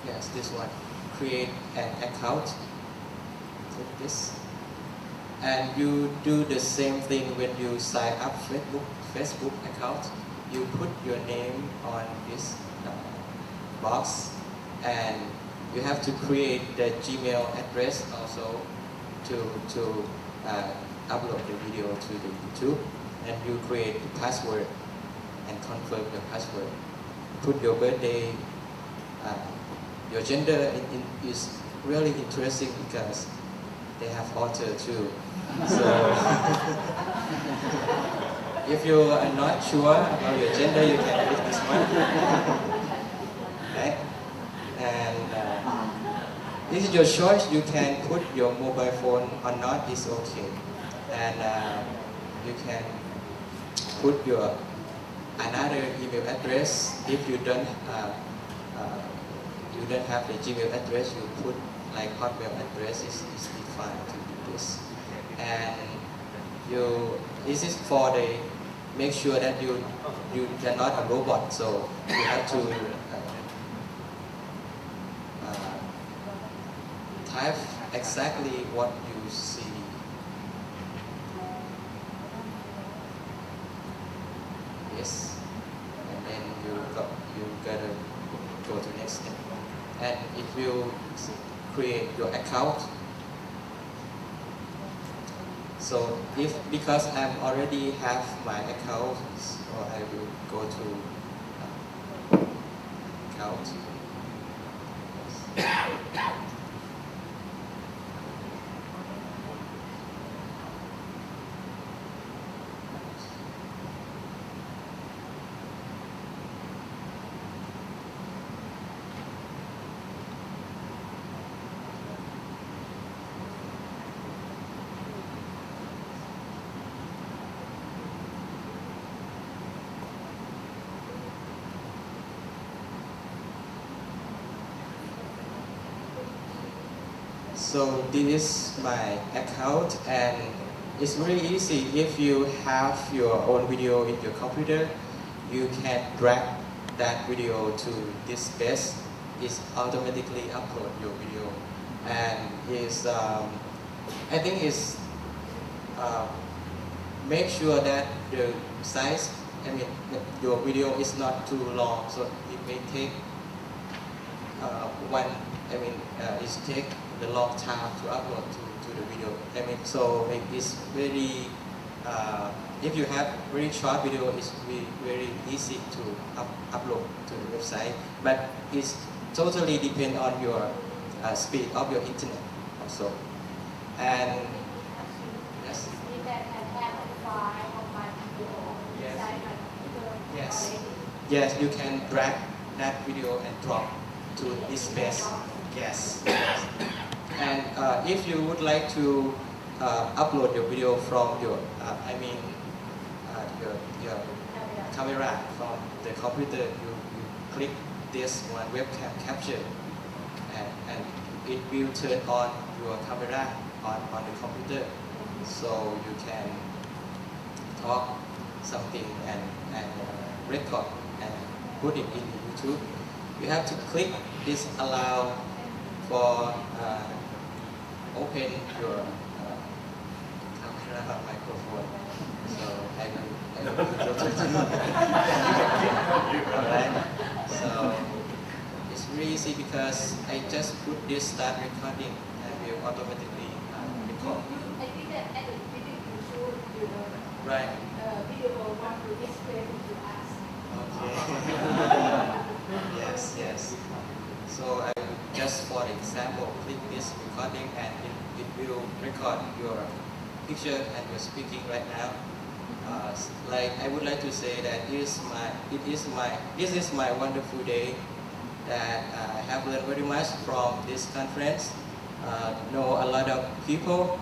Yes, this one. Create an account. Click this. And you do the same thing when you sign up Facebook account. You put your name on this box, and you have to create the Gmail address also to upload the video to the YouTube. And you create the password and confirm the password. Put your birthday, your gender is really interesting because they have author too. So if you are not sure about your gender, you can click this one. Right? And this is your choice. You can put your mobile phone or not, it's okay. And you can put your another email address. If you don't have the Gmail address, you put like Hotmail address is defined to do this. And this is for the make sure that you are not a robot, so you have to type exactly what you see. Yes, and then you gotta go to next step, and it will create your account. So because I already have my account, so I will go to account. So this is my account, and it's very easy. If you have your own video in your computer, you can drag that video to this space. It's automatically upload your video, and I think it's make sure that the size, your video is not too long, so it may take it take the long time to upload to the video. So it's very, if you have very short video, it's very easy to upload to the website, but it's totally depend on your speed of your internet also. And yes. Yes, you can drag that video and drop to this space. Yes. And if you would like to upload your video from your camera from the computer, you click this one webcam capture, and it will turn on your camera on the computer, so you can talk something and record and put it in YouTube. You have to click this allow for open your camera microphone. So I will go to Alright. So it's really easy because I just put this start recording and will automatically record. I think that at the beginning you should Right. video want to explain to us. Okay. Yes. So I will just for example click this recording, and it will record your picture and you're speaking right now. Like I would like to say that this is my wonderful day, that I have learned very much from this conference, know a lot of people,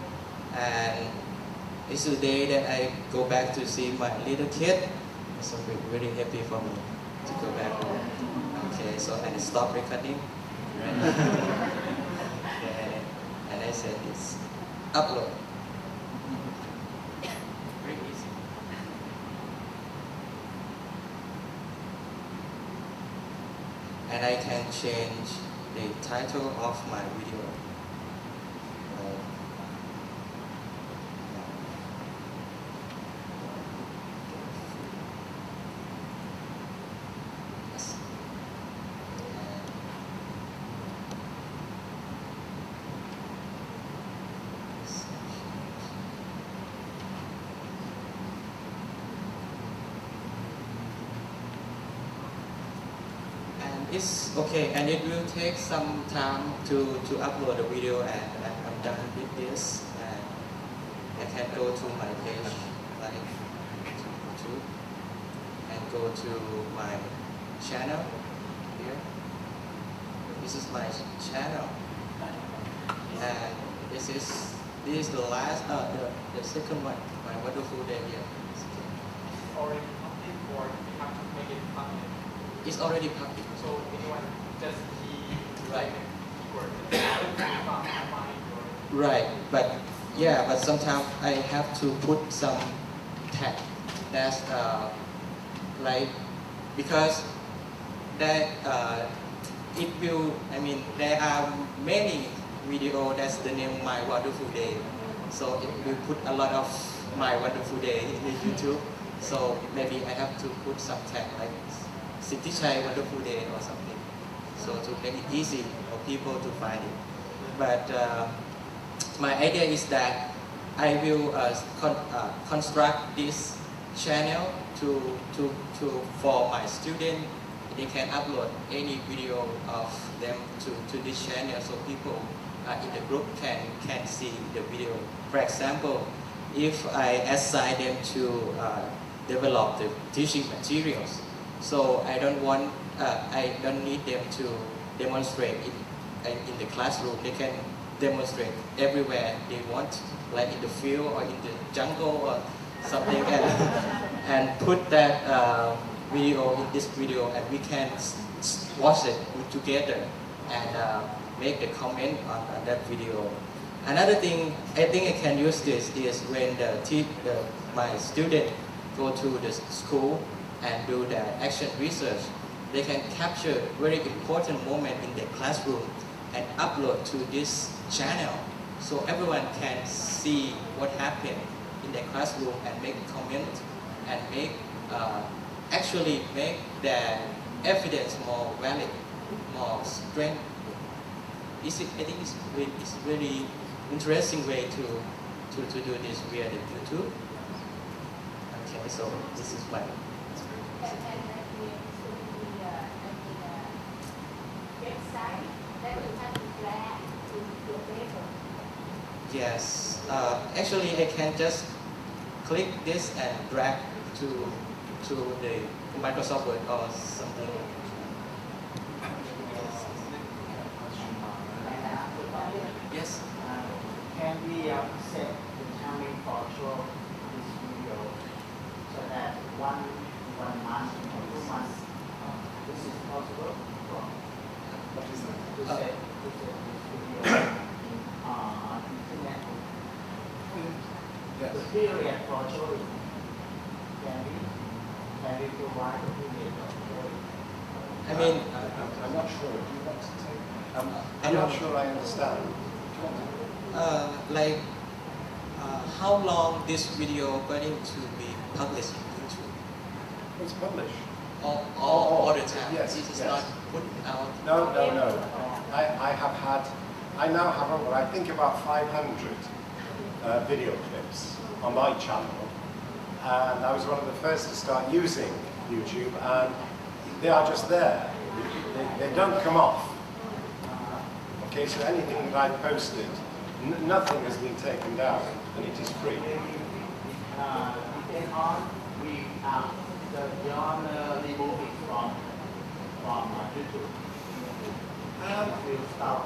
and it's a day that I go back to see my little kid. So very happy for me to go back home. Okay, so I stop recording. Right? Okay. And I said it's upload. Very easy. And I can change the title of my video. It's okay, and it will take some time to upload the video, and I'm done with this, and I can go to my page like YouTube and go to my channel here. This is my channel, and this is the last the second one, my wonderful day here. Already public, or you have to make it public? It's already public. So anyone just key Right. keyword Right, but yeah, but sometimes I have to put some tag that's like, because that it will, I mean, there are many videos that's the name My Wonderful Day, so it will put a lot of My Wonderful Day in YouTube, so maybe I have to put some tag like Sitichai Wonderful Day or something, so to make it easy for people to find it. But my idea is that I will construct this channel for my student. They can upload any video of them to this channel, so people in the group can see the video. For example, if I assign them to develop the teaching materials, so I don't need them to demonstrate in the classroom. They can demonstrate everywhere they want, like in the field or in the jungle or something, and put that video in this video, and we can watch it together and make the comment on that video. Another thing I think I can use this is when my student go to the school and do their action research, they can capture very important moment in their classroom and upload to this channel, so everyone can see what happened in their classroom and make comment and actually make their evidence more valid, more strength. I think it's very interesting way to do this via the YouTube. Okay, so this is my. Website that you have to drag to your paper. Yes, actually I can just click this and drag to the Microsoft Word or something. Yes. Can we set the timing for show this video so that one month or 2 months, this is possible? What is that? To set this video on internet. Yes. The period for showing. Can we provide the period for showing? I mean, I'm not sure. Do you want to take? I'm not sure I understand. Do you want to? like how long this video going to be published in YouTube? It's published. All the time. Yes, This is yes. not put out. No. I now have over, I think, about 500 video clips on my channel, and I was one of the first to start using YouTube, and they are just there. They don't come off. Okay, so anything that I posted, nothing has been taken down, and it is free. Depend on beyond removing from YouTube. Will stop.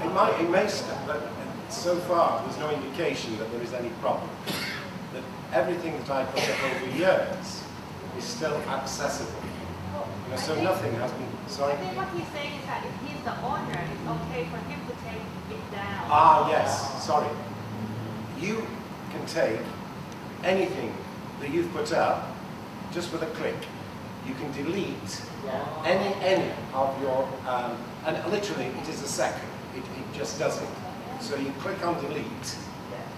It may stop, but so far there's no indication that there is any problem. That everything that I put up over years is still accessible. You know, so nothing has been. Sorry. I think what he's saying is that if he's the owner, it's okay for him to take it down. Ah, yes. Sorry. You can take anything that you've put up just with a click. you can delete Yeah. any of your, and literally it is a second, it just does it. So you click on delete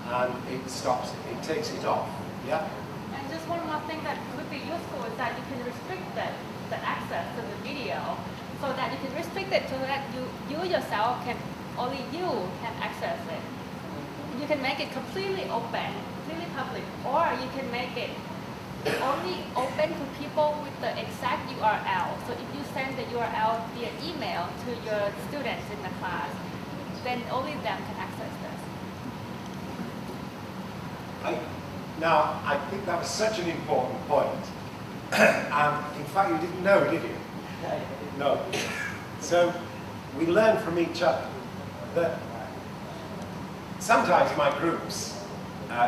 and it stops, it takes it off, yeah? And just one more thing that could be useful is that you can restrict the access to the video, so that you can restrict it so that you yourself can, only you can access it. You can make it completely open, completely public, or you can make it only open to people with the exact URL. So if you send the URL via email to your students in the class, then only them can access this. Now, I think that was such an important point. In fact, you didn't know, did you? No. So, we learn from each other that sometimes my groups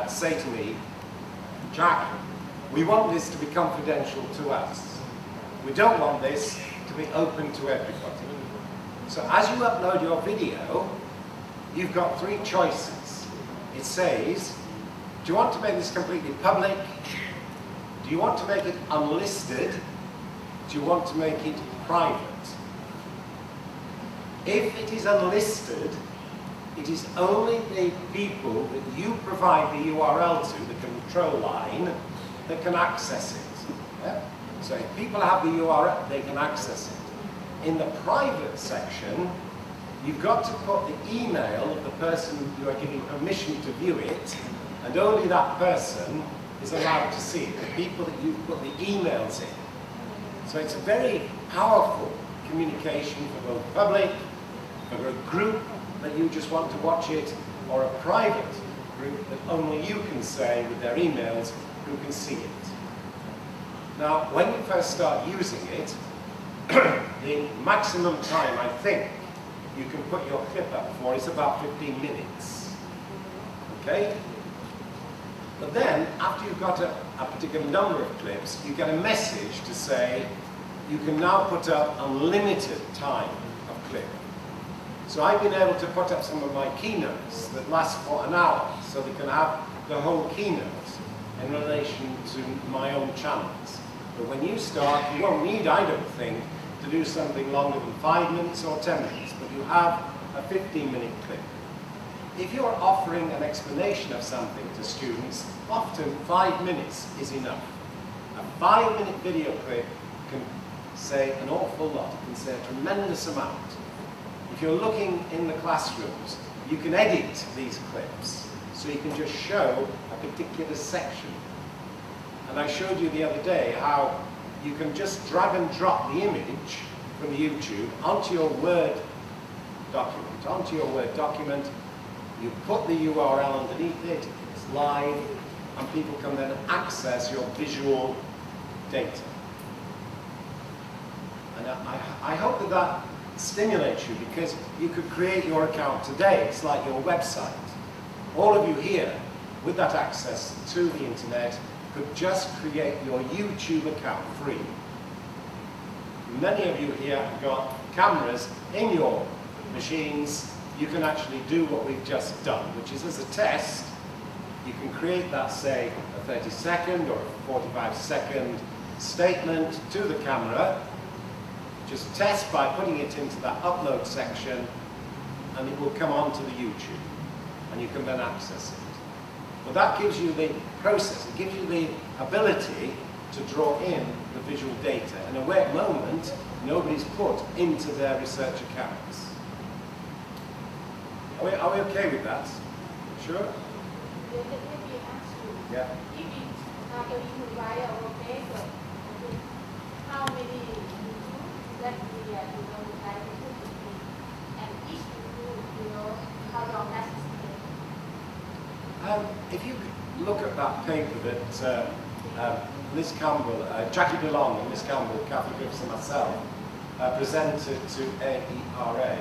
say to me, Jack, we want this to be confidential to us. We don't want this to be open to everybody. So as you upload your video, you've got three choices. It says, do you want to make this completely public? Do you want to make it unlisted? Do you want to make it private? If it is unlisted, it is only the people that you provide the URL to, the control line, that can access it. Yeah? So if people have the URL, they can access it. In the private section, you've got to put the email of the person you are giving permission to view it, and only that person is allowed to see it, the people that you've put the emails in. So it's a very powerful communication for both public, for a group that you just want to watch it, or a private group that only you can say with their emails who can see it. Now, when you first start using it, the maximum time I think you can put your clip up for is about 15 minutes. Okay? But then, after you've got a particular number of clips, you get a message to say you can now put up unlimited time of clip. So I've been able to put up some of my keynotes that last for an hour, so they can have the whole keynote in relation to my own channels. But when you start, you won't need, I don't think, to do something longer than 5 minutes or 10 minutes, but you have a 15-minute clip. If you're offering an explanation of something to students, often 5 minutes is enough. A 5-minute video clip can say an awful lot, it can say a tremendous amount. If you're looking in the classrooms, you can edit these clips, so you can just show a particular section. And I showed you the other day how you can just drag and drop the image from YouTube onto your Word document, you put the URL underneath it, it's live, and people can then access your visual data. And I hope that that stimulates you, because you could create your account today. It's like your website. All of you here, with that access to the internet, could just create your YouTube account free. Many of you here have got cameras in your machines. You can actually do what we've just done, which is, as a test, you can create that, say, a 30-second or a 45-second statement to the camera. Just test by putting it into that upload section, and it will come onto the YouTube, and you can then access it. But that gives you the process, it gives you the ability to draw in the visual data in a way at the moment nobody's put into their research accounts. Are we okay with that? Sure? Let me ask you. Yeah. If you write our paper, how many that we are trying to put in, and each review, how long does it take? If you look at that paper that Liz Campbell, Jackie DeLong and Liz Campbell, Kathy Griffiths and myself presented to AERA,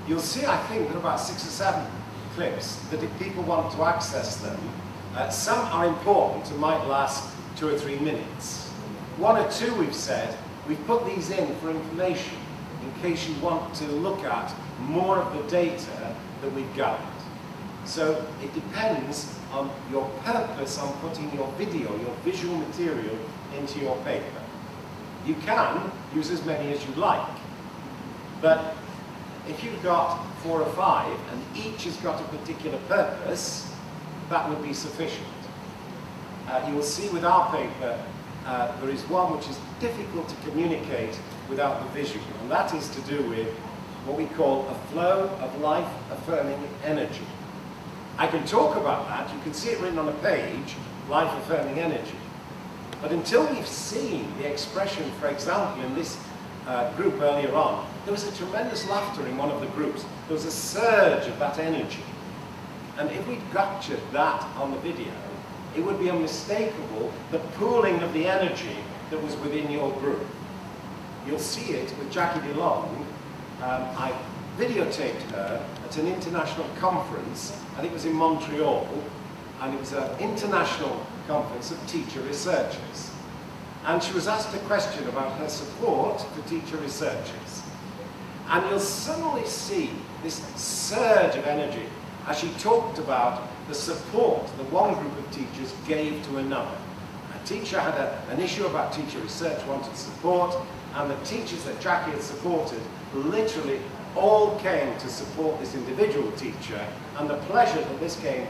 you'll see, I think, there are about 6 or 7 clips that if people want to access them, some are important and might last 2 or 3 minutes. 1 or 2, we've said, we've put these in for information, in case you want to look at more of the data that we've gathered. So it depends on your purpose on putting your video, your visual material, into your paper. You can use as many as you like, but if you've got 4 or 5 and each has got a particular purpose, that would be sufficient. You will see with our paper, there is one which is difficult to communicate without the visual, and that is to do with what we call a flow of life-affirming energy. I can talk about that, you can see it written on a page, life-affirming energy. But until we've seen the expression, for example, in this group earlier on, there was a tremendous laughter in one of the groups. There was a surge of that energy. And if we'd captured that on the video, it would be unmistakable, the pooling of the energy that was within your group. You'll see it with Jackie DeLong. I videotaped her at an international conference, and it was in Montreal, and it was an international conference of teacher researchers. And she was asked a question about her support for teacher researchers. And you'll suddenly see this surge of energy as she talked about the support that one group of teachers gave to another. A teacher had an issue about teacher research, wanted support, and the teachers that Jackie had supported literally all came to support this individual teacher, and the pleasure that this came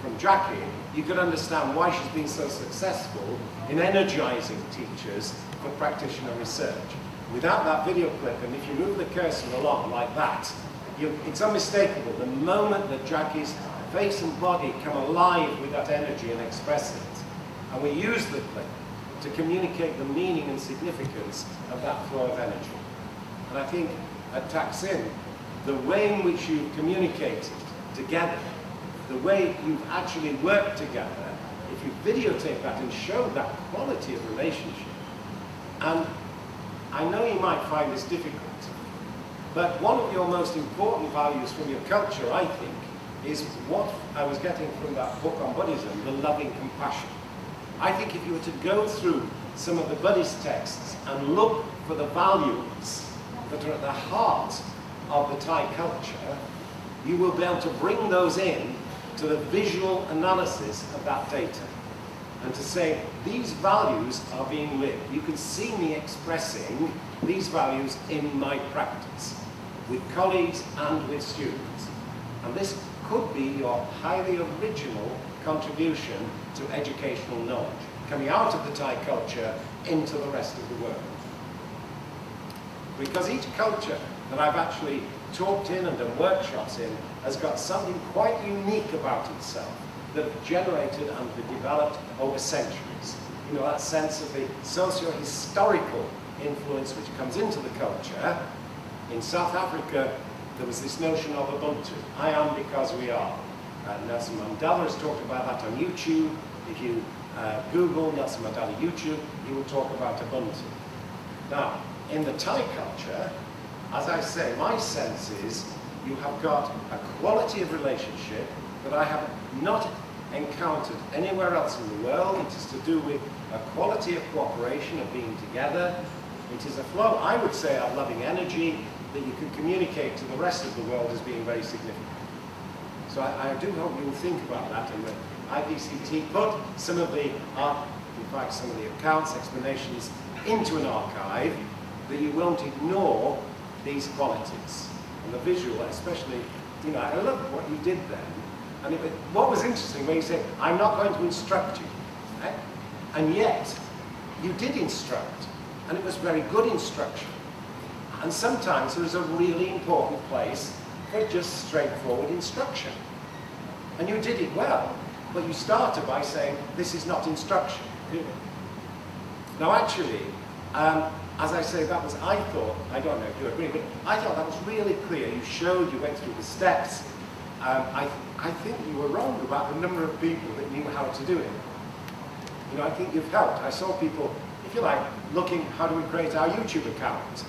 from Jackie, you could understand why she's been so successful in energizing teachers for practitioner research. Without that video clip, and if you move the cursor along like that, it's unmistakable. The moment that Jackie's face and body come alive with that energy and express it, and we use the clip to communicate the meaning and significance of that flow of energy. And I think at Taksim, the way in which you communicated together, the way you've actually worked together, if you videotape that and show that quality of relationship, and I know you might find this difficult, but one of your most important values from your culture, I think, is what I was getting from that book on Buddhism, the loving compassion. I think if you were to go through some of the Buddhist texts and look for the values that are at the heart of the Thai culture, you will be able to bring those in to the visual analysis of that data and to say, these values are being lived. You can see me expressing these values in my practice with colleagues and with students. And this could be your highly original contribution to educational knowledge, coming out of the Thai culture into the rest of the world. Because each culture that I've actually talked in and done workshops in has got something quite unique about itself that have generated and been developed over centuries. You know, that sense of the socio-historical influence which comes into the culture. In South Africa, there was this notion of Ubuntu. I am because we are. Nelson Mandela has talked about that on YouTube. If you Google Nelson Mandela YouTube, he will talk about Ubuntu. Now, in the Thai culture, as I say, my sense is you have got a quality of relationship that I have not encountered anywhere else in the world. It is to do with a quality of cooperation, of being together. It is a flow, I would say, of loving energy that you can communicate to the rest of the world as being very significant. So I do hope you will think about that, and that IPCT put some of the, in fact, some of the accounts, explanations into an archive, that you won't ignore these qualities. And the visual, especially, you know, I love what you did then. And what was interesting when you said, I'm not going to instruct you, right? And yet, you did instruct, and it was very good instruction. And sometimes there is a really important place for just straightforward instruction. And you did it well, but you started by saying, this is not instruction. Now actually, as I say, that was, I thought, I don't know if you agree, but I thought that was really clear. You showed, you went through the steps. I think you were wrong about the number of people that knew how to do it. You know, I think you've helped. I saw people, if you like, looking, how do we create our YouTube account?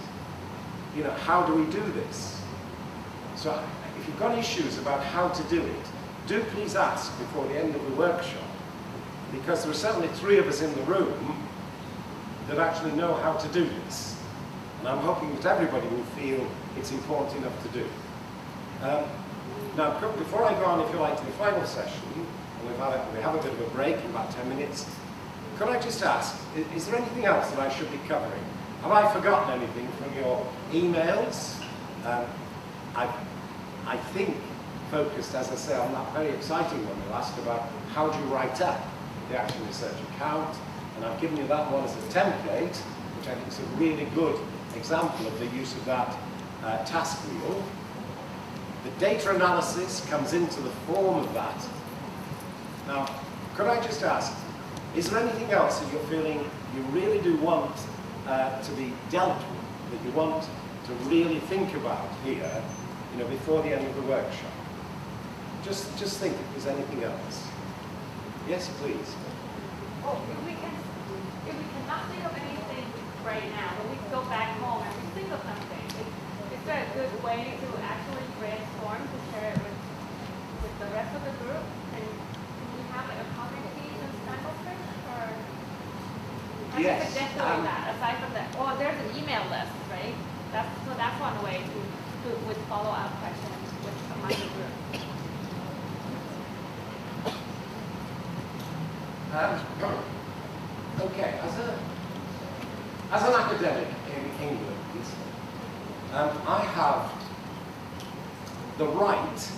You know, how do we do this? So if you've got issues about how to do it, do please ask before the end of the workshop, because there are certainly 3 of us in the room that actually know how to do this. And I'm hoping that everybody will feel it's important enough to do. Now, before I go on, if you like, to the final session, and we have a bit of a break in about 10 minutes, could I just ask, is there anything else that I should be covering? Have I forgotten anything from your emails? I think focused, as I say, on that very exciting one you asked about how do you write up the Action Research account, and I've given you that one as a template, which I think is a really good example of the use of that task wheel. The data analysis comes into the form of that. Now, could I just ask, is there anything else that you're feeling you really do want to be dealt with, that you want to really think about here, before the end of the workshop? Just think if there's anything else. Yes, please. Oh, if we cannot think of anything right now, but we go back home and we think of something, is there a good way to actually brainstorm to share it with the rest of the group? And do we have like a communication sample script, or how do you Yes, suggest doing that aside from that? Or there's an email list, right? That's one way to with follow-up questions among the group. Okay, as an academic in England, I have the right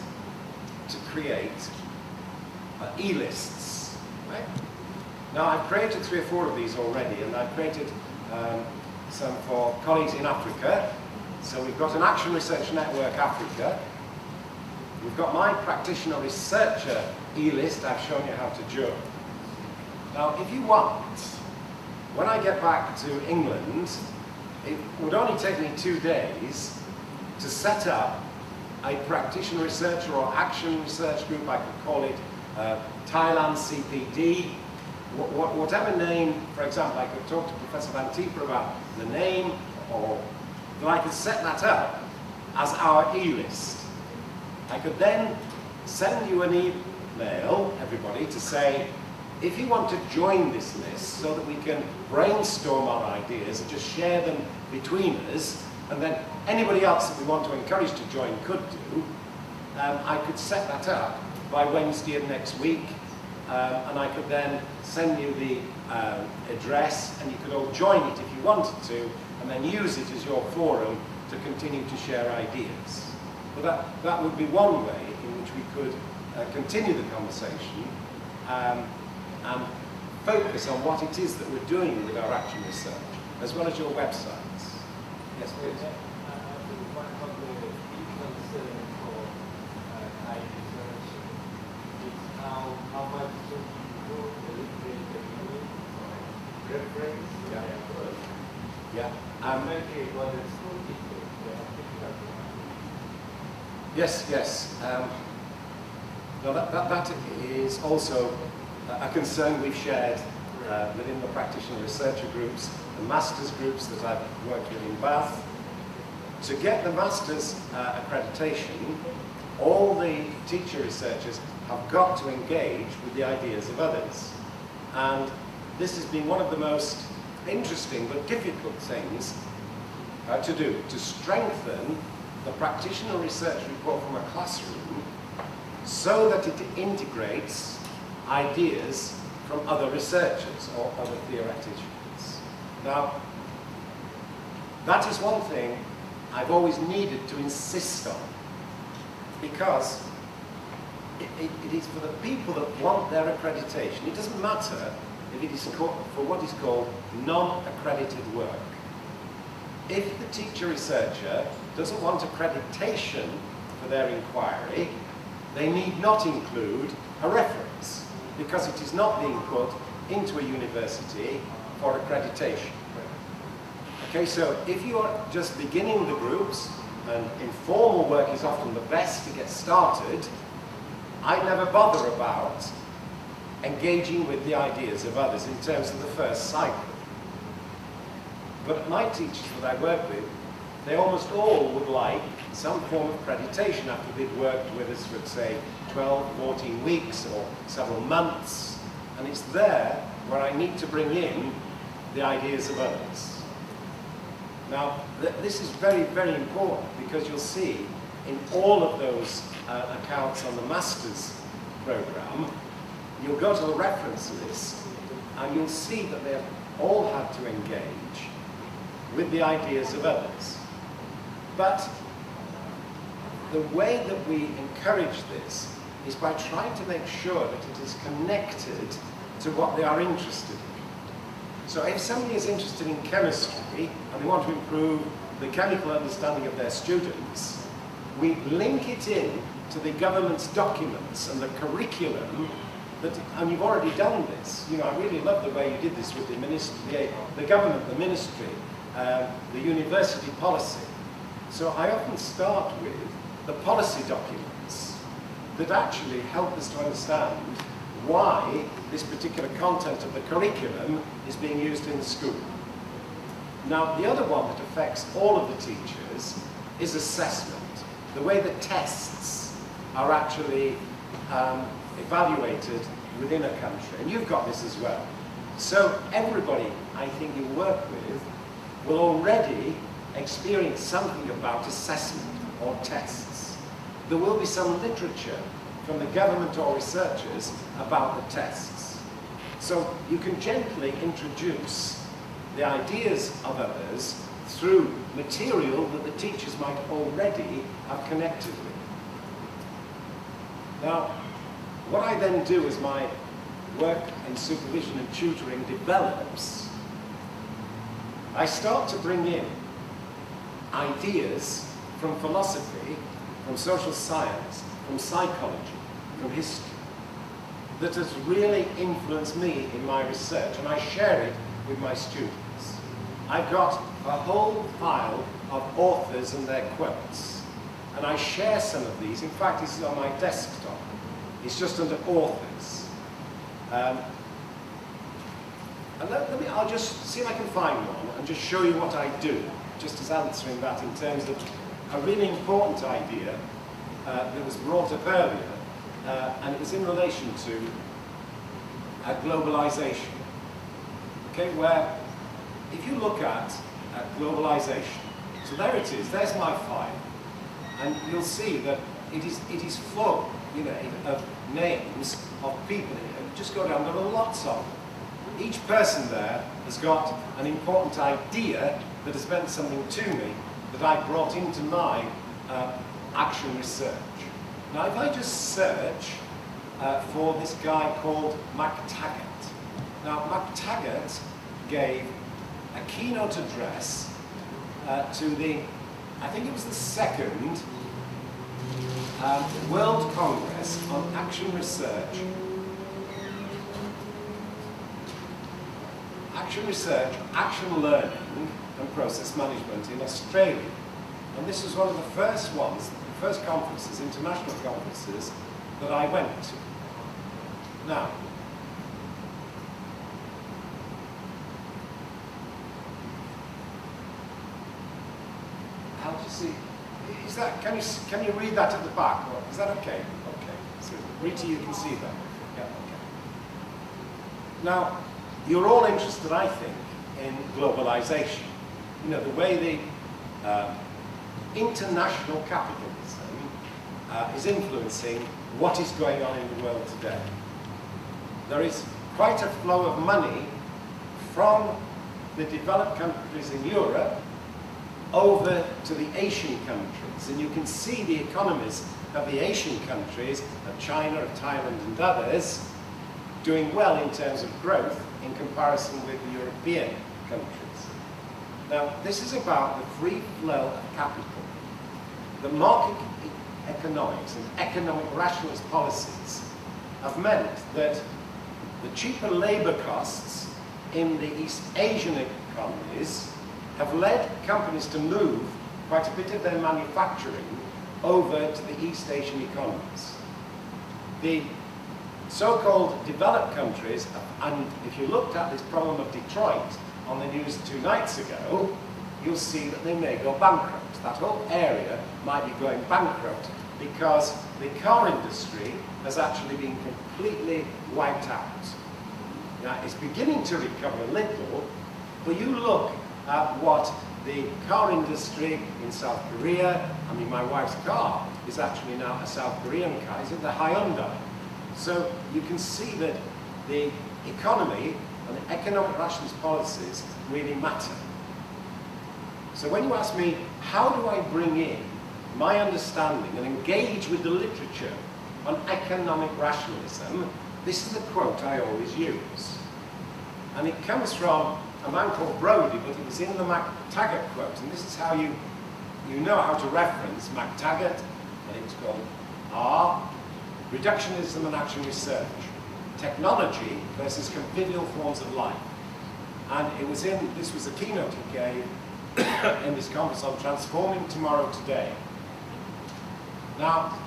to create e-lists. Right? Now, I've created 3 or 4 of these already, and I've created some for colleagues in Africa. So we've got an Action Research Network Africa. We've got my practitioner researcher e-list I've shown you how to join. Now, if you want, when I get back to England, it would only take me 2 days to set up a practitioner researcher or action research group. I could call it Thailand CPD, whatever name. For example, I could talk to Professor Van Tieper about the name, or then I could set that up as our e-list. I could then send you an email, everybody, to say, if you want to join this list so that we can brainstorm our ideas and just share them between us, and then anybody else that we want to encourage to join could do, I could set that up by Wednesday of next week, and I could then send you the address, and you could all join it if you wanted to, and then use it as your forum to continue to share ideas. But that would be one way in which we could continue the conversation and focus on what it is that we're doing with our action research, as well as your websites. Yes, please. I think one of the big concerns for Thai research is how much do you deliberate the meaning or reference to their work. Yeah. Frankly, what is so difficult, Yes, yes. Now that is also a concern we've shared within the practitioner researcher groups, the masters groups that I've worked with in Bath. To get the masters accreditation, all the teacher researchers have got to engage with the ideas of others. And this has been one of the most interesting but difficult things to do, to strengthen the practitioner research report from a classroom so that it integrates ideas from other researchers or other theoreticians. Now, that is one thing I've always needed to insist on, because it is for the people that want their accreditation. It doesn't matter if it is for what is called non-accredited work. If the teacher researcher doesn't want accreditation for their inquiry, they need not include a reference, because it is not being put into a university for accreditation. Okay, so if you are just beginning the groups, and informal work is often the best to get started, I never bother about engaging with the ideas of others in terms of the first cycle. But my teachers that I work with, they almost all would like some form of accreditation after they've worked with us for, say, 12, 14 weeks or several months. And it's there where I need to bring in the ideas of others. Now, this is very, very important, because you'll see in all of those accounts on the master's program, you'll go to the reference list, and you'll see that they've all had to engage with the ideas of others. But the way that we encourage this is by trying to make sure that it is connected to what they are interested in. So if somebody is interested in chemistry and they want to improve the chemical understanding of their students, we link it in to the government's documents and the curriculum that, and you've already done this. You know, I really love the way you did this with the ministry, the government, the ministry, the university policy. So I often start with the policy documents that actually help us to understand why this particular content of the curriculum is being used in the school. Now, the other one that affects all of the teachers is assessment, the way the tests are actually evaluated within a country. And you've got this as well. So everybody, I think, you work with will already experience something about assessment or tests. There will be some literature from the government or researchers about the tests. So you can gently introduce the ideas of others through material that the teachers might already have connected with. Now, what I then do as my work in supervision and tutoring develops, I start to bring in ideas from philosophy, from social science, from psychology, from history, that has really influenced me in my research, and I share it with my students. I've got a whole file of authors and their quotes, and I share some of these. In fact, this is on my desktop. It's just under authors. And I'll just see if I can find one and just show you what I do, just as answering that in terms of a really important idea that was brought up earlier, and it was in relation to globalization. Okay, where if you look at globalization, so there it is, there's my file, and you'll see that it is full, you know, of names of people. Just go down, there are lots of them. Each person there has got an important idea that has meant something to me that I brought into my action research. Now, if I just search for this guy called MacTaggart. Now, MacTaggart gave a keynote address to the, I think it was the second World Congress on Action Research. Action Learning and Process Management in Australia. And this was one of the first ones, the first conferences, international conferences, that I went to. Now, how do you see? Is that, can you read that at the back? Or is that okay? Okay. So, Rita, you can see that. Yeah, okay. Now, you're all interested, I think, in globalization. You know, the way the international capitalism is influencing what is going on in the world today. There is quite a flow of money from the developed countries in Europe over to the Asian countries. And you can see the economies of the Asian countries, of China, of Thailand and others, doing well in terms of growth in comparison with the European countries. Now, this is about the free flow of capital. The market economics and economic rationalist policies have meant that the cheaper labour costs in the East Asian economies have led companies to move quite a bit of their manufacturing over to the East Asian economies. The so-called developed countries, and if you looked at this problem of Detroit on the news 2 nights ago, you'll see that they may go bankrupt. That whole area might be going bankrupt because the car industry has actually been completely wiped out. Now, it's beginning to recover a little, but you look at what the car industry in South Korea, I mean, my wife's car is actually now a South Korean car, it's the Hyundai. So you can see that the economy And the economic rationalist policies really matter. So when you ask me, how do I bring in my understanding and engage with the literature on economic rationalism, this is the quote I always use. And it comes from a man called Brodie, but it was in the MacTaggart quote. And this is how you know how to reference MacTaggart. I think it's called R, Reductionism and Action Research, Technology versus Convivial Forms of Life. And this was a keynote he gave in this conference on Transforming Tomorrow Today. Now,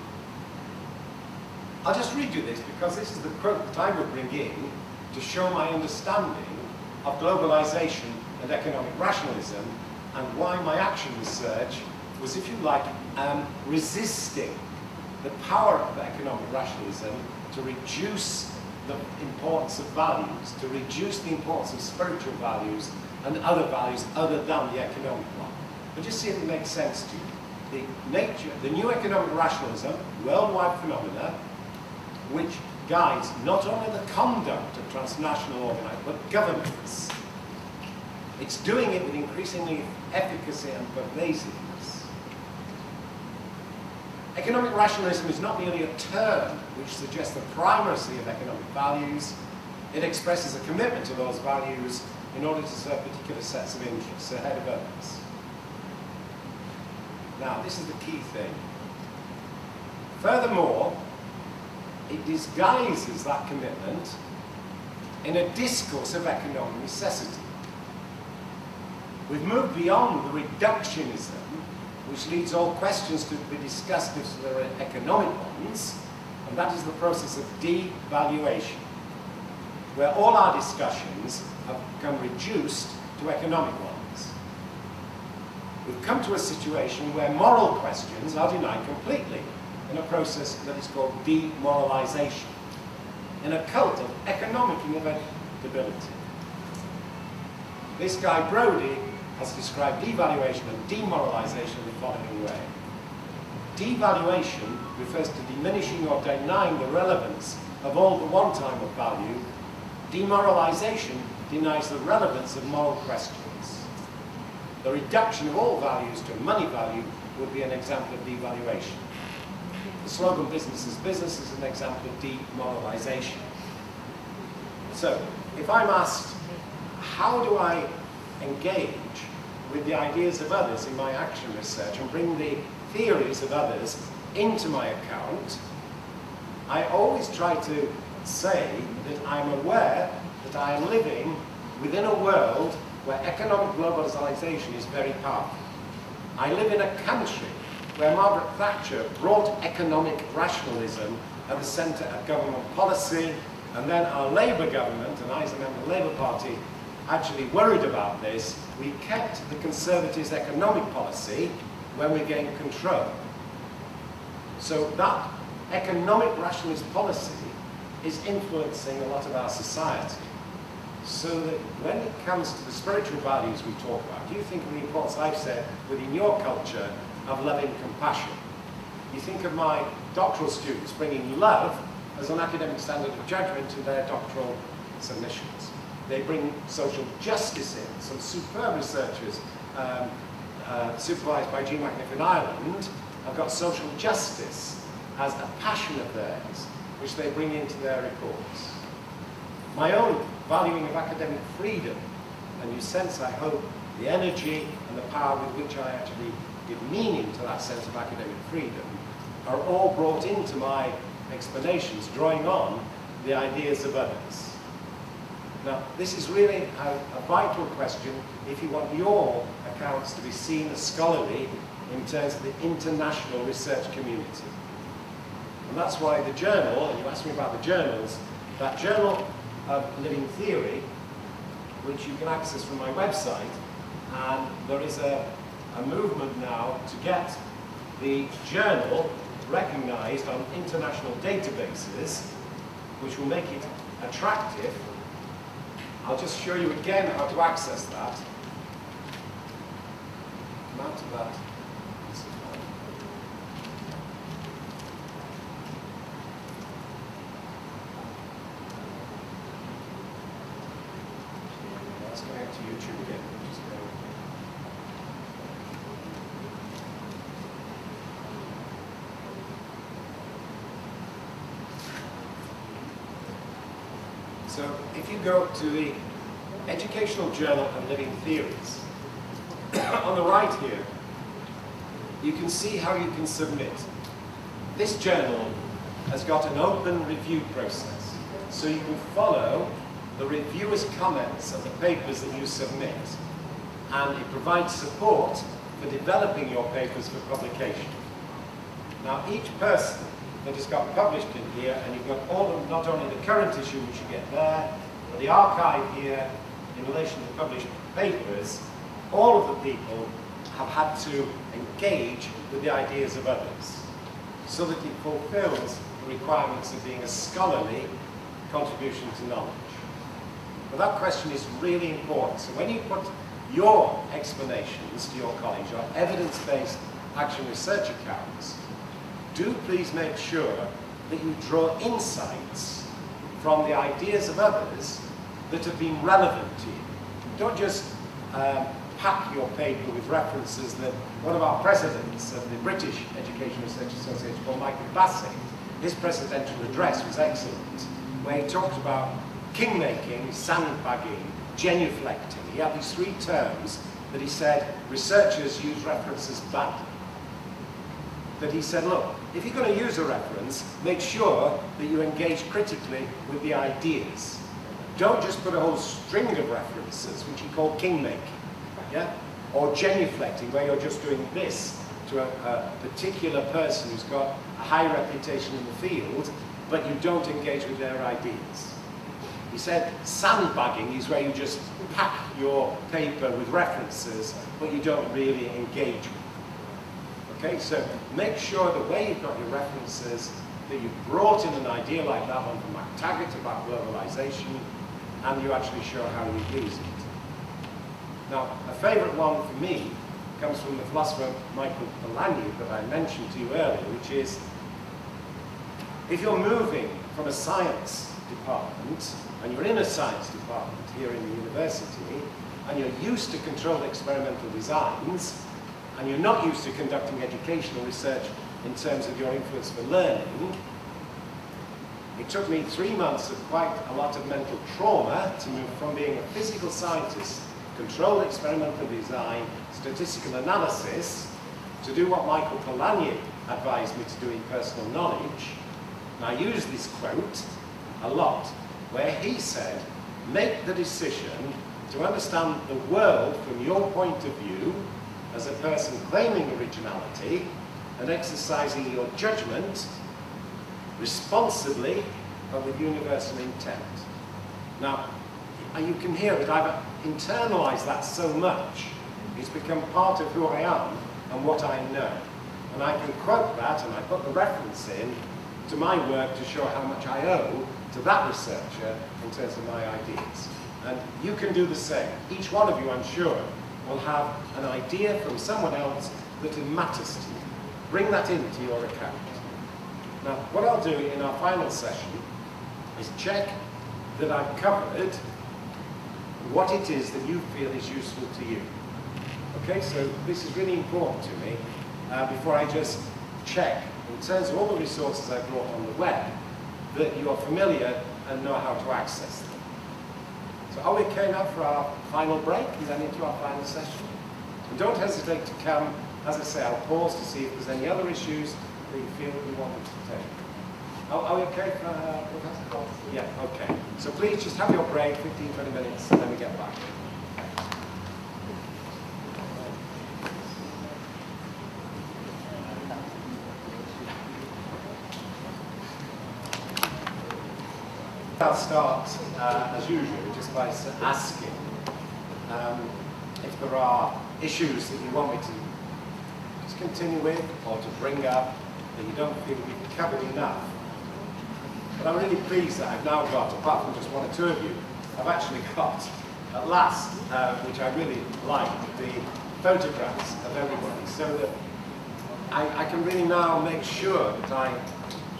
I'll just read you this because this is the quote that I would bring in to show my understanding of globalization and economic rationalism and why my action research was, if you like, resisting the power of economic rationalism to reduce the importance of values, to reduce the importance of spiritual values and other values other than the economic one. But just see if it makes sense to you. The new economic rationalism, worldwide phenomena, which guides not only the conduct of transnational organized, but governments. It's doing it with increasingly efficacy and pervasiveness. Economic rationalism is not merely a term which suggests the primacy of economic values. It expresses a commitment to those values in order to serve particular sets of interests ahead of others. Now, this is the key thing. Furthermore, it disguises that commitment in a discourse of economic necessity. We've moved beyond the reductionism, which leads all questions to be discussed if there are economic ones, and that is the process of devaluation, where all our discussions have become reduced to economic ones. We've come to a situation where moral questions are denied completely in a process that is called demoralization, in a cult of economic inevitability. This guy Brodie has described devaluation and demoralization in the following way. Devaluation refers to diminishing or denying the relevance of all but one type of value. Demoralization denies the relevance of moral questions. The reduction of all values to money value would be an example of devaluation. The slogan "business is business" is an example of demoralization. So, if I'm asked, how do I engage with the ideas of others in my action research and bring the theories of others into my account, I always try to say that I'm aware that I am living within a world where economic globalization is very powerful. I live in a country where Margaret Thatcher brought economic rationalism at the centre of government policy, and then our Labour government, and I as a member of the Labour Party, actually worried about this. We kept the Conservatives' economic policy when we gained control. So that economic rationalist policy is influencing a lot of our society. So that when it comes to the spiritual values we talk about, do you think of the importance I've said within your culture of loving compassion? You think of my doctoral students bringing love as an academic standard of judgment to their doctoral submissions. They bring social justice in. Some superb researchers, supervised by G. McNiff in Ireland, have got social justice as a passion of theirs, which they bring into their reports. My own valuing of academic freedom, and you sense, I hope, the energy and the power with which I actually give meaning to that sense of academic freedom, are all brought into my explanations, drawing on the ideas of others. Now, this is really a vital question if you want your accounts to be seen as scholarly in terms of the international research community. And that's why the journal, and you asked me about the journals, that Journal of Living Theory, which you can access from my website, and there is a movement now to get the journal recognized on international databases, which will make it attractive. I'll just show you again how to access that. Come out of that. So if you go to the Educational Journal and Living Theories, on the right here, you can see how you can submit. This journal has got an open review process, so you can follow the reviewer's comments of the papers that you submit, and it provides support for developing your papers for publication. Now, each person that has got published in here, and you've got all of, not only the current issue which you get there, but the archive here in relation to published papers, all of the people have had to engage with the ideas of others, so that it fulfills the requirements of being a scholarly contribution to knowledge. But that question is really important. So when you put your explanations to your college, your evidence-based action research accounts, do please make sure that you draw insights from the ideas of others that have been relevant to you. Don't just pack your paper with references that one of our presidents of the British Education Research Association, called Michael Bassett, his presidential address was excellent, where he talked about king-making, sandbagging, genuflecting. He had these three terms that he said researchers use references badly. That he said, look, if you're going to use a reference, make sure that you engage critically with the ideas. Don't just put a whole string of references, which he called king-making, yeah? Or genuflecting, where you're just doing this to a particular person who's got a high reputation in the field, but you don't engage with their ideas. He said sandbagging is where you just pack your paper with references, but you don't really engage with them. Okay, so make sure the way you've got your references, that you've brought in an idea like that one from McTaggart about globalization, and you actually show how you use it. Now, a favourite one for me comes from the philosopher Michael Polanyi that I mentioned to you earlier, which is, if you're moving from a science department, and you're in a science department here in the university, and you're used to controlled experimental designs, and you're not used to conducting educational research in terms of your influence for learning, it took me 3 months of quite a lot of mental trauma to move from being a physical scientist, controlled experimental design, statistical analysis, to do what Michael Polanyi advised me to do in personal knowledge. And I use this quote a lot, where he said, make the decision to understand the world from your point of view as a person claiming originality and exercising your judgment responsibly but with universal intent. Now, you can hear that I've internalized that so much, it's become part of who I am and what I know. And I can quote that, and I put the reference in to my work to show how much I owe to that researcher in terms of my ideas. And you can do the same. Each one of you, I'm sure, will have an idea from someone else that matters to you. Bring that into your account. Now, what I'll do in our final session is check that I've covered what it is that you feel is useful to you. Okay, so this is really important to me before I just check, in terms of all the resources I've brought on the web, that you are familiar and know how to access them. So are we okay now for our final break and then into our final session? And don't hesitate to come. As I say, I'll pause to see if there's any other issues that you feel you want to take. Are we okay for yeah, okay. So please just have your break, 15, 20 minutes, and then we get back. I'll start, as usual, just by asking if there are issues that you want me to just continue with or to bring up that you don't feel we've covered enough. But I'm really pleased that I've now got, apart from just one or two of you, I've actually got, at last, which I really like, the photographs of everybody, so that I can really now make sure that I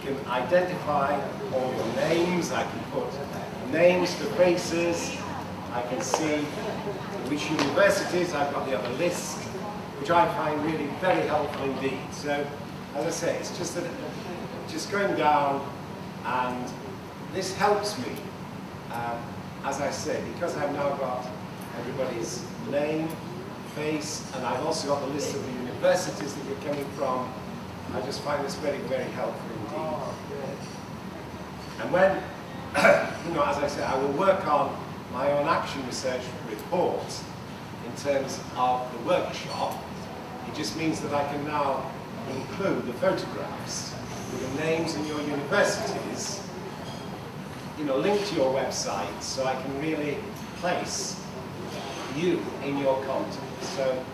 can identify all your names, I can put names to faces, I can see which universities, I've got the other list, which I find really very helpful indeed. So, as I say, it's just that, just going down, and this helps me as I say, because I've now got everybody's name, face, and I've also got the list of the universities that you're coming from, I just find this very, very helpful indeed. And when, you know, as I say, I will work on my own action research report in terms of the workshop. It just means that I can now include the photographs with the names and your universities, you know, linked to your website, so I can really place you in your content. So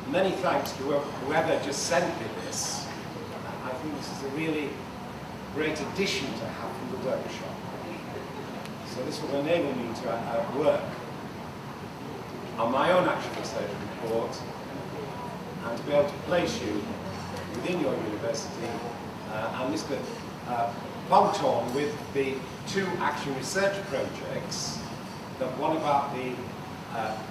many thanks to whoever just sent me this. I think this is a really great addition to have in the workshop. So this will enable me to work on my own action research report and to be able to place you within your university. And Mr. Ponton with the 2 action research projects, the one about the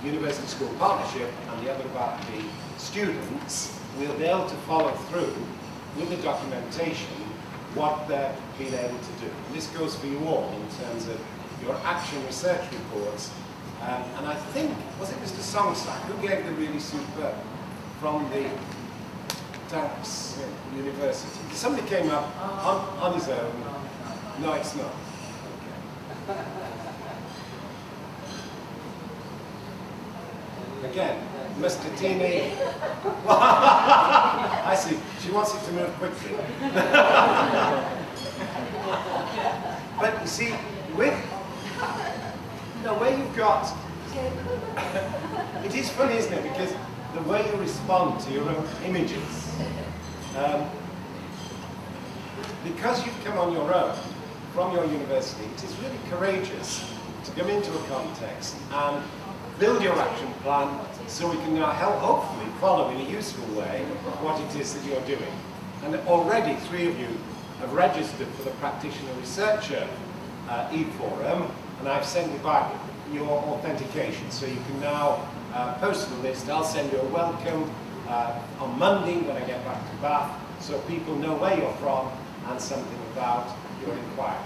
University School Partnership and the other about the students, we'll be able to follow through with the documentation what they've been able to do. And this goes for you all in terms of your action research reports. And I think, was it Mr. Songsak who gave the really superb from the Danks University? Somebody came up on his own. No, it's not. Okay. Again, Mr. Tini. I see. She wants it to move quickly. But you see, with where you've got, it is funny, isn't it? Because the way you respond to your own images, because you've come on your own from your university, it is really courageous to come into a context and build your action plan so we can now help, hopefully, follow in a useful way what it is that you're doing. And already 3 of you have registered for the Practitioner Researcher e-forum, and I've sent you back your authentication, so you can now post the list. I'll send you a welcome on Monday when I get back to Bath, so people know where you're from and something about your inquiry.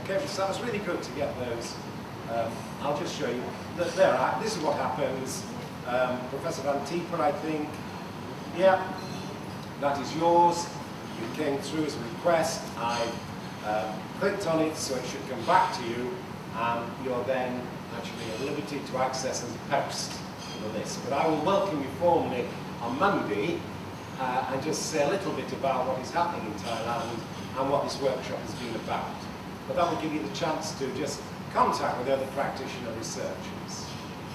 Okay, so that was really good to get those. I'll just show you. This is what happens. Professor Van Tieper, I think. Yeah, that is yours. You came through as a request. I clicked on it, so it should come back to you, and you're then actually at liberty to access and post the list. But I will welcome you formally on Monday and just say a little bit about what is happening in Thailand and what this workshop has been about. But that will give you the chance to just contact with other practitioner researchers.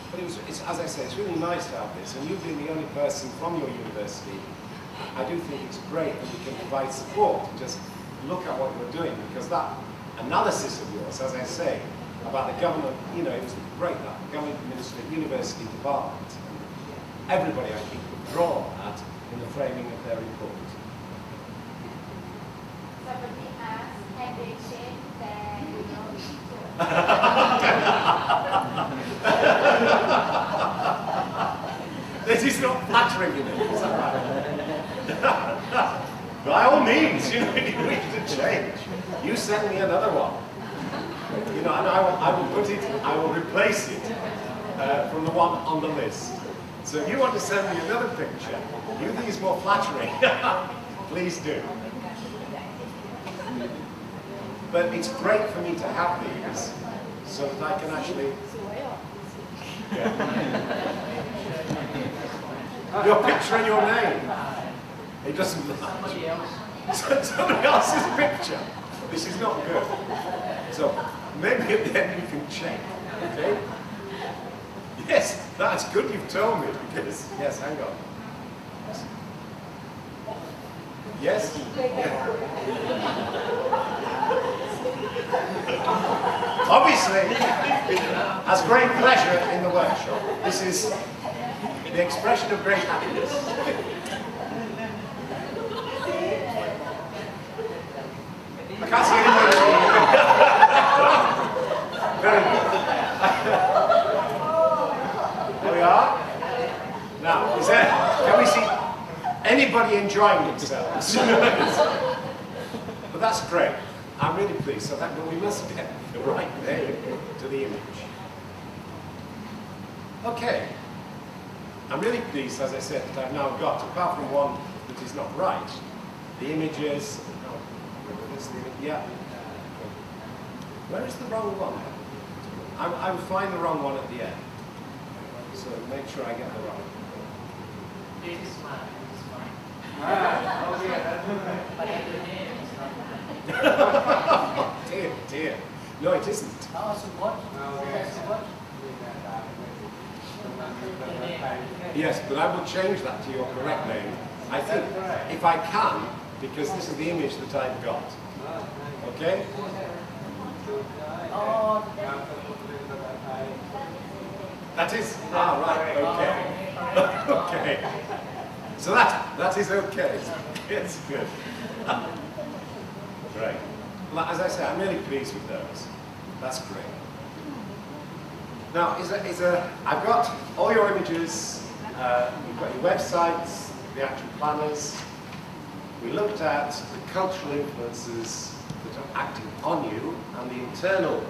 But it's, as I say, it's really nice to have this, and you being the only person from your university, I do think it's great that we can provide support and just look at what you're doing, because that analysis of yours, as I say, about the government, you know, it was great, that government administered university department. Everybody, I think, would draw on that in the framing of their report. Somebody asked, can they change their, This is not flattering, you know, is that right? By all means, you know, if you wish to change, you send me another one. You know, and I will put it, I will replace it from the one on the list. So if you want to send me another picture, you think it's more flattering, please do. But it's great for me to have these, so that I can actually... Yeah. Your picture and your name. It doesn't matter. Somebody else's picture. This is not good. So maybe at the end you can check. Okay? Yes, that's good you've told me, because yes, hang on. Yes? Obviously, has great pleasure in the workshop. This is the expression of great happiness. I can't see anybody. Very good. There we are. Now, can we see anybody enjoying themselves? But that's great. I'm really pleased. So that we must get the right name to the image. Okay. I'm really pleased, as I said, that I've now got, apart from one that is not right, the images. Oh, where's the image? Yeah. Where is the wrong one? I will find the wrong one at the end. So make sure I get the wrong one. It is fine. It's fine. Dear, dear. No, it isn't. Oh, so what? That's what? Yes, but I will change that to your correct name. I think, if I can, because this is the image that I've got. Okay? Oh, That is, right, okay. Okay. So that is okay. It's good. Great. Well, as I say, I'm really pleased with those. That's great. Now, I've got all your images, you've got your websites, the actual planners. We looked at the cultural influences that are acting on you and the internal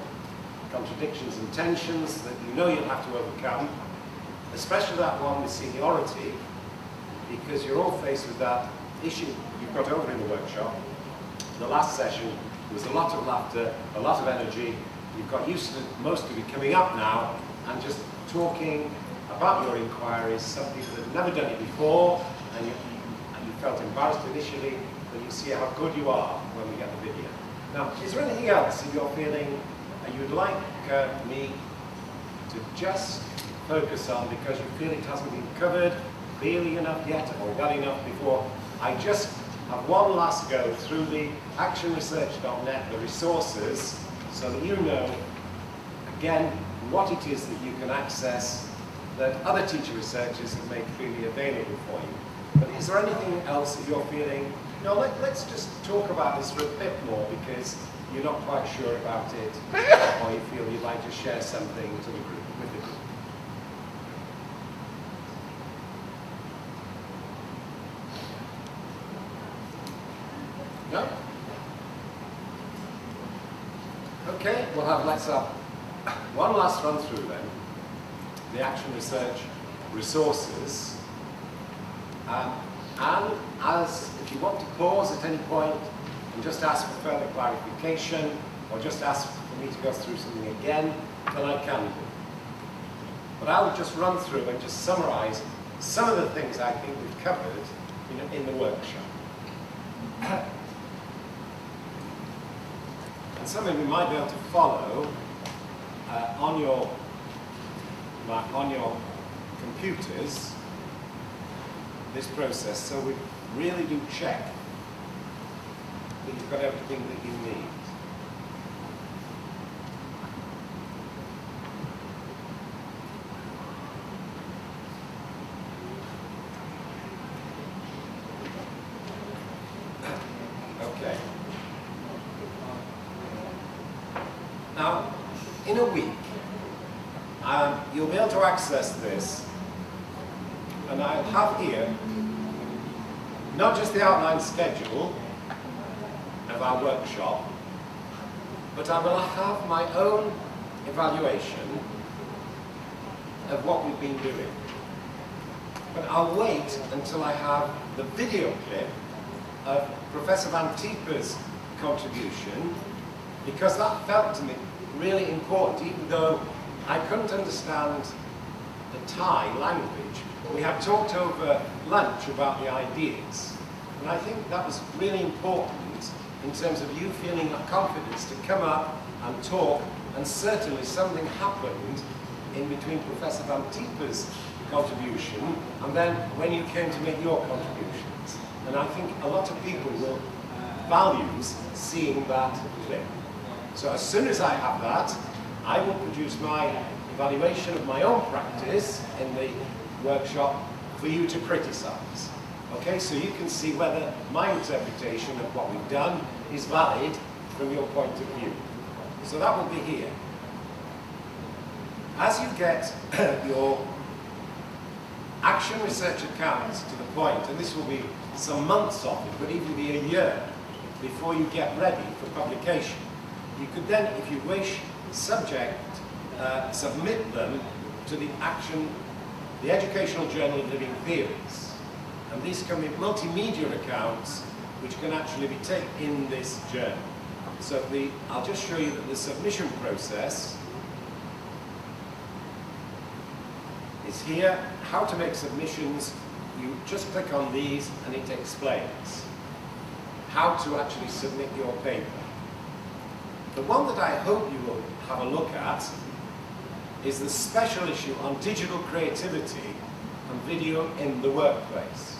contradictions and tensions that you know you'll have to overcome, especially that one with seniority, because you're all faced with that issue you've got over in the workshop. The last session was a lot of laughter, a lot of energy. You've got used to most of you coming up now and just talking about your inquiries, some people that have never done it before, and you felt embarrassed initially, but you see how good you are when we get the video. Now, is there anything else that you're feeling you'd like me to just focus on because you feel it hasn't been covered clearly enough yet or well enough before I just have one last go through the actionresearch.net, the resources, so that you know, again, what it is that you can access that other teacher researchers have made freely available for you. But is there anything else that you're feeling, let's just talk about this for a bit more because you're not quite sure about it, or you feel you'd like to share something to the group, with the group. No? Okay, let's have one last run through then. The action research resources. And if you want to pause at any point and just ask for further clarification, or just ask for me to go through something again, then I can do. But I will just run through and just summarize some of the things I think we've covered in the workshop. And something we might be able to follow on your computers, this process, so we really do check that you've got everything that you need. Okay. Now, in a week, you'll be able to access this, and I'll have here not just the outline schedule of our workshop, but I will have my own evaluation of what we've been doing. But I'll wait until I have the video clip of Professor Van Tieper's contribution, because that felt to me really important, even though I couldn't understand the Thai language. We had talked over lunch about the ideas, and I think that was really important in terms of you feeling the confidence to come up and talk, and certainly something happened in between Professor Van Tieper's contribution and then when you came to make your contributions. And I think a lot of people will value seeing that clip. So as soon as I have that, I will produce my evaluation of my own practice in the workshop for you to criticize. Okay, so you can see whether my interpretation of what we've done is valid from your point of view. So that will be here. As you get your action research accounts to the point, and this will be some months of it, but even be a year, before you get ready for publication. You could then, if you wish, submit them to the Educational Journal of Living Theories. And these can be multimedia accounts which can actually be taken in this journal. So I'll just show you that the submission process is here. How to make submissions, you just click on these and it explains how to actually submit your paper. The one that I hope you will have a look at is the special issue on digital creativity and video in the workplace.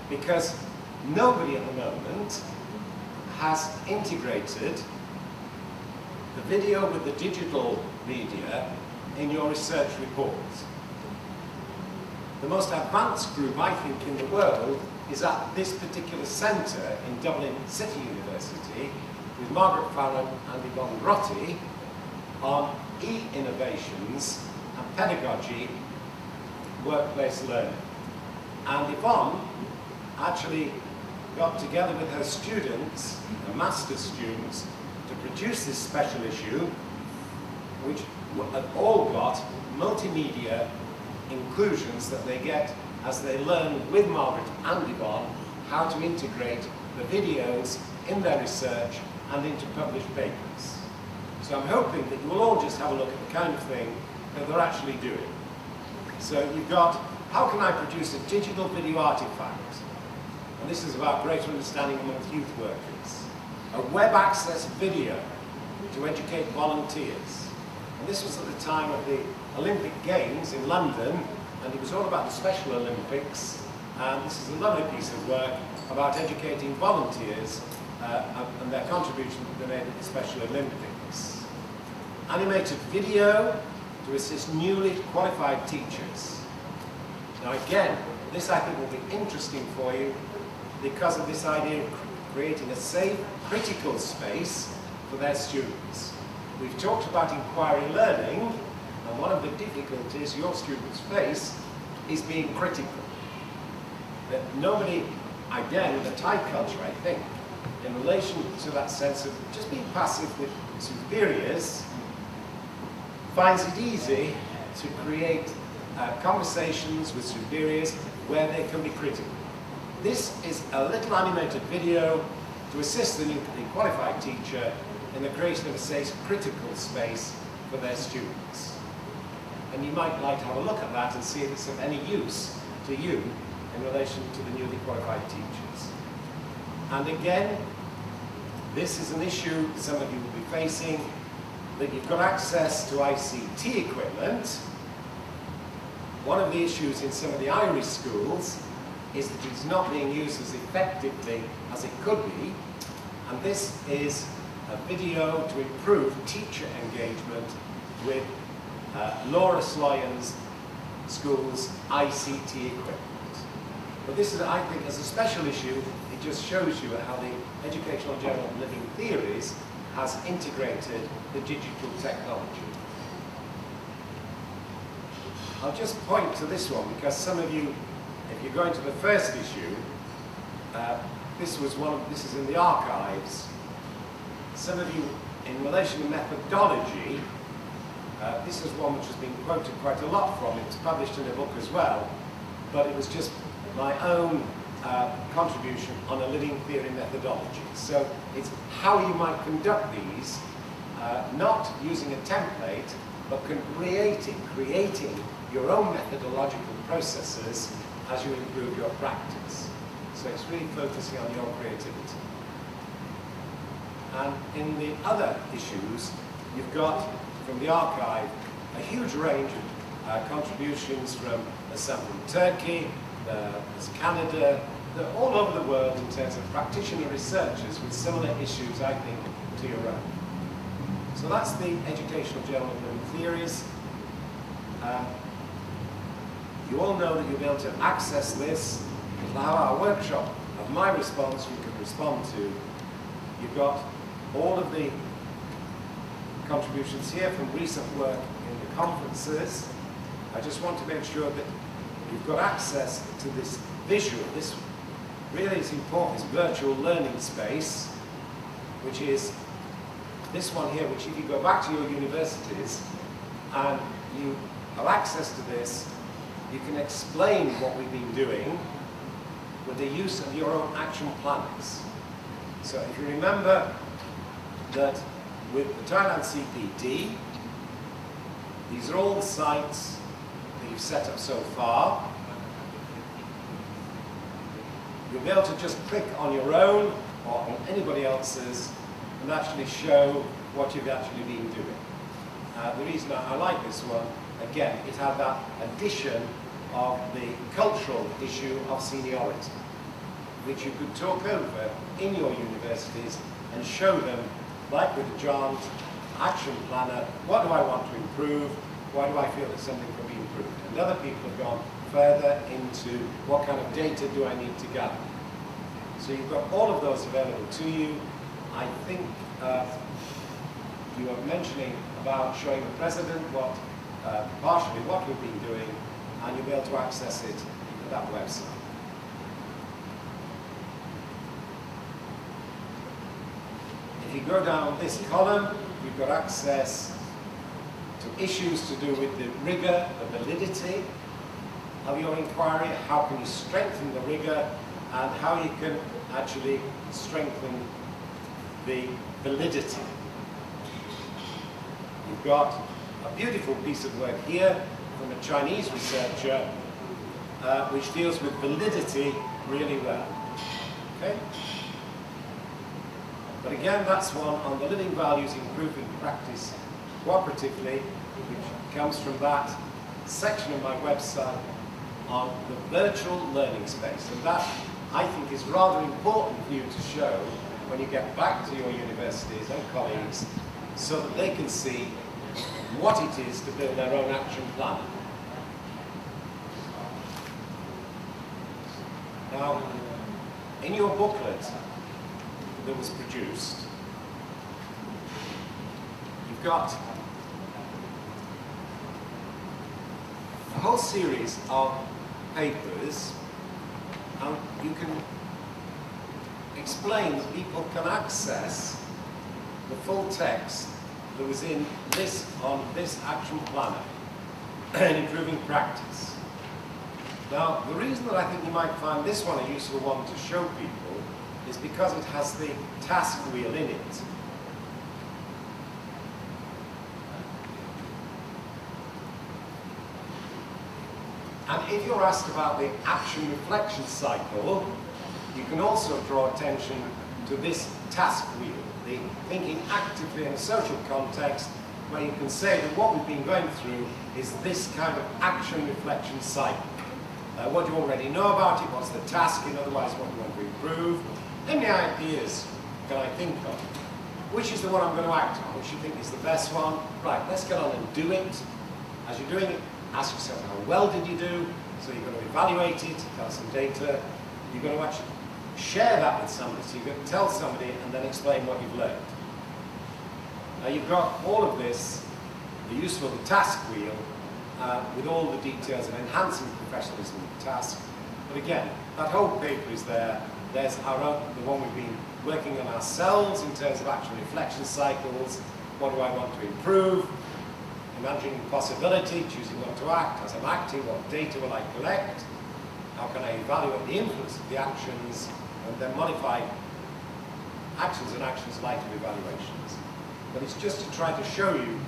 Because nobody at the moment has integrated the video with the digital media in your research report. The most advanced group, I think, in the world is at this particular centre in Dublin City University with Margaret Farron and Yvonne Rotti on e-innovations and pedagogy workplace learning. And Yvonne actually got together with her students, her master's students, to produce this special issue, which have all got multimedia inclusions that they get as they learn with Margaret and Yvonne how to integrate the videos in their research and into published papers. So I'm hoping that you will all just have a look at the kind of thing that they're actually doing. So you've got, how can I produce a digital video artifact? And this is about greater understanding amongst youth workers. A web access video to educate volunteers. And this was at the time of the Olympic Games in London, and it was all about the Special Olympics. And this is a lovely piece of work about educating volunteers and their contribution that they made at the Special Olympics. Animated video to assist newly qualified teachers. Now again, this I think will be interesting for you because of this idea of creating a safe, critical space for their students. We've talked about inquiry learning, and one of the difficulties your students face is being critical. That nobody, again, the Thai culture, I think, in relation to that sense of just being passive with superiors, finds it easy to create conversations with superiors where they can be critical. This is a little animated video to assist the newly qualified teacher in the creation of a safe, critical space for their students. And you might like to have a look at that and see if it's of any use to you in relation to the newly qualified teachers. And again, this is an issue some of you will be facing, that you've got access to ICT equipment. One of the issues in some of the Irish schools is that it's not being used as effectively as it could be, and this is a video to improve teacher engagement with Laura Sloyan's school's ICT equipment. But this is, I think, as a special issue, it just shows you how the Educational Journal of Living Theories has integrated the digital technology. I'll just point to this one because some of you, if you're going to the first issue, this is in the archives. Some of you, in relation to methodology, this is one which has been quoted quite a lot from. It was published in a book as well, but it was just my own contribution on a living theory methodology. So it's how you might conduct these, not using a template, but creating your own methodological processes as you improve your practice. So it's really focusing on your creativity. And in the other issues, you've got, from the archive, a huge range of contributions from some from Turkey, there's Canada, they're all over the world in terms of practitioner researchers with similar issues, I think, to your own. So that's the Educational Journal of Living Theories. You all know that you'll be able to access this. You'll have our workshop of my response you can respond to. You've got all of the contributions here from recent work in the conferences. I just want to make sure that you've got access to this visual, this really is important is virtual learning space, which is this one here, which if you go back to your universities and you have access to this, you can explain what we've been doing with the use of your own action planners. So if you remember that with the Thailand CPD, these are all the sites that you've set up so far. You'll be able to just click on your own or on anybody else's and actually show what you've actually been doing. The reason I like this one, again, it had that addition of the cultural issue of seniority, which you could talk over in your universities and show them, like with John's action planner, what do I want to improve, why do I feel that something can be improved? And other people have gone further into what kind of data do I need to gather. So you've got all of those available to you. I think you were mentioning about showing the President partially what we've been doing, and you'll be able to access it at that website. If you go down this column, you've got access to issues to do with the rigor, the validity of your inquiry, how can you strengthen the rigor, and how you can actually strengthen the validity. You've got a beautiful piece of work here from a Chinese researcher which deals with validity really well. Okay? But again, that's one on the living values improving practice cooperatively, which comes from that section of my website on the virtual learning space. And that, I think, is rather important for you to show when you get back to your universities and colleagues so that they can see what it is to build their own action plan. Now, in your booklet that was produced, you've got a whole series of papers, and you can explain that people can access the full text that was in this, on this action planner in improving practice. Now, the reason that I think you might find this one a useful one to show people is because it has the task wheel in it. And if you're asked about the action reflection cycle, you can also draw attention to this task wheel, the thinking actively in a social context, where you can say that what we've been going through is this kind of action reflection cycle. What do you already know about it? What's the task? In other words, what do you want to improve? How many ideas can I think of? Which is the one I'm going to act on? Which you think is the best one? Right, let's get on and do it. As you're doing it, ask yourself, how well did you do? So you're going to evaluate it, tell some data. You're going to actually share that with somebody. So you're going to tell somebody and then explain what you've learned. Now you've got all of this, the use of the task wheel, with all the details of enhancing professionalism of the task. But again, that whole paper is there. There's our own, the one we've been working on ourselves in terms of action reflection cycles. What do I want to improve? Imagining possibility, choosing what to act. As I'm acting, what data will I collect? How can I evaluate the influence of the actions and then modify actions and actions light of evaluations? But it's just to try to show you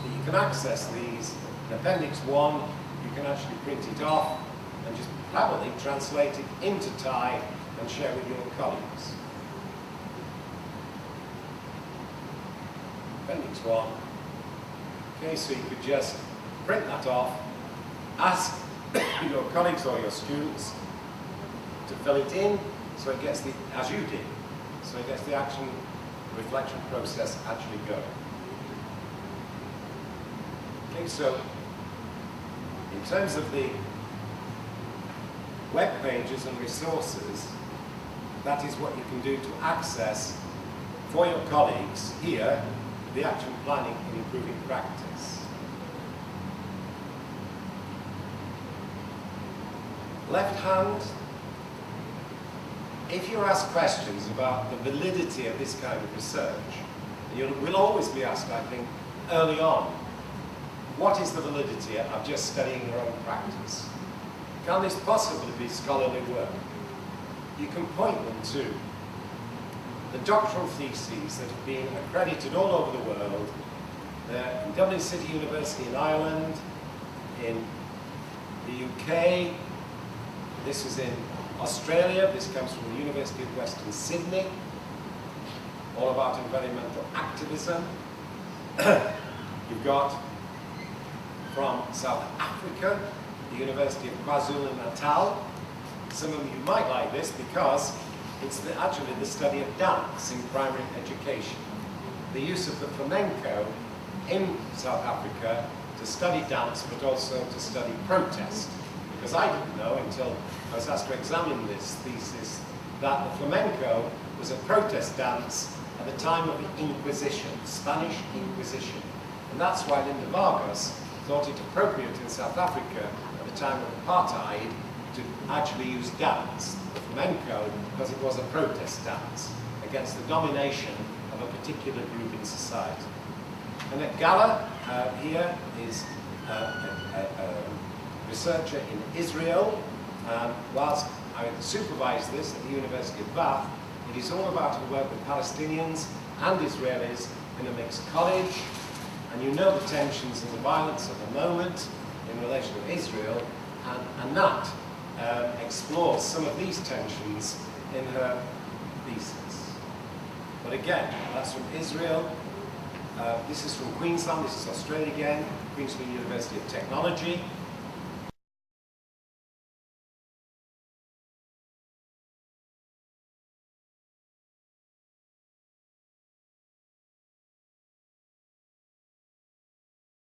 that you can access these. In Appendix 1, you can actually print it off and just probably translate it into Thai and share with your colleagues. Appendix 1. Okay, so you could just print that off, ask your colleagues or your students to fill it in so it gets the, as you did, so it gets the action reflection process actually going. Okay, so in terms of the web pages and resources, that is what you can do to access for your colleagues here the action planning and improving practice. Left hand, if you ask questions about the validity of this kind of research, we'll always be asked, I think, early on, what is the validity of just studying your own practice? Can this possibly be scholarly work? You can point them to the doctoral theses that have been accredited all over the world. They're in Dublin City University in Ireland, in the UK, this is in Australia, this comes from the University of Western Sydney, all about environmental activism. You've got from South Africa, the University of KwaZulu-Natal. Some of you might like this because it's actually the study of dance in primary education. The use of the flamenco in South Africa to study dance, but also to study protest. Because I didn't know until I was asked to examine this thesis that the flamenco was a protest dance at the time of the Inquisition, Spanish Inquisition. And that's why Linda Vargas thought it appropriate in South Africa at the time of apartheid to actually use dance, the flamenco, because it was a protest dance against the domination of a particular group in society. And at Gala here is a researcher in Israel. Whilst I supervise this at the University of Bath, it is all about her work with Palestinians and Israelis in a mixed college. And you know the tensions and the violence of the moment in relation to Israel, and that explores some of these tensions in her thesis. But again, that's from Israel. This is from Queensland, this is Australia again, Queensland University of Technology.